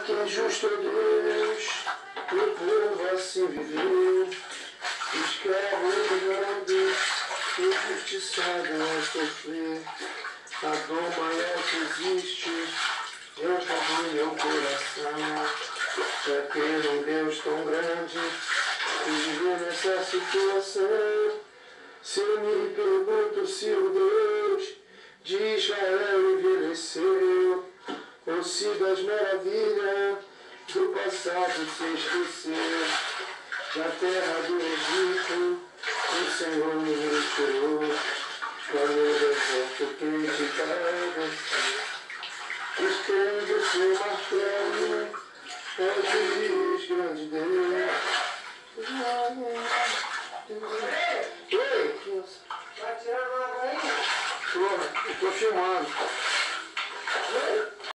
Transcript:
que justo é Deus, o povo assim viveu, escravo ignorando, injustiçado a sofrer. A dor maior que existe, Deus abriu meu coração, pra crer num Deus tão grande e viver nessa situação. Se eu me pergunto se o Deus de Israel envelheceu, ou se das maravilhas do passado se esqueceu. Da terra do Egito, o Senhor me retirou, para o deserto quente padecer. Estende o seu martelo, é o juiz grande Deus. Oi? Tá tirando água aí? Tô filmando.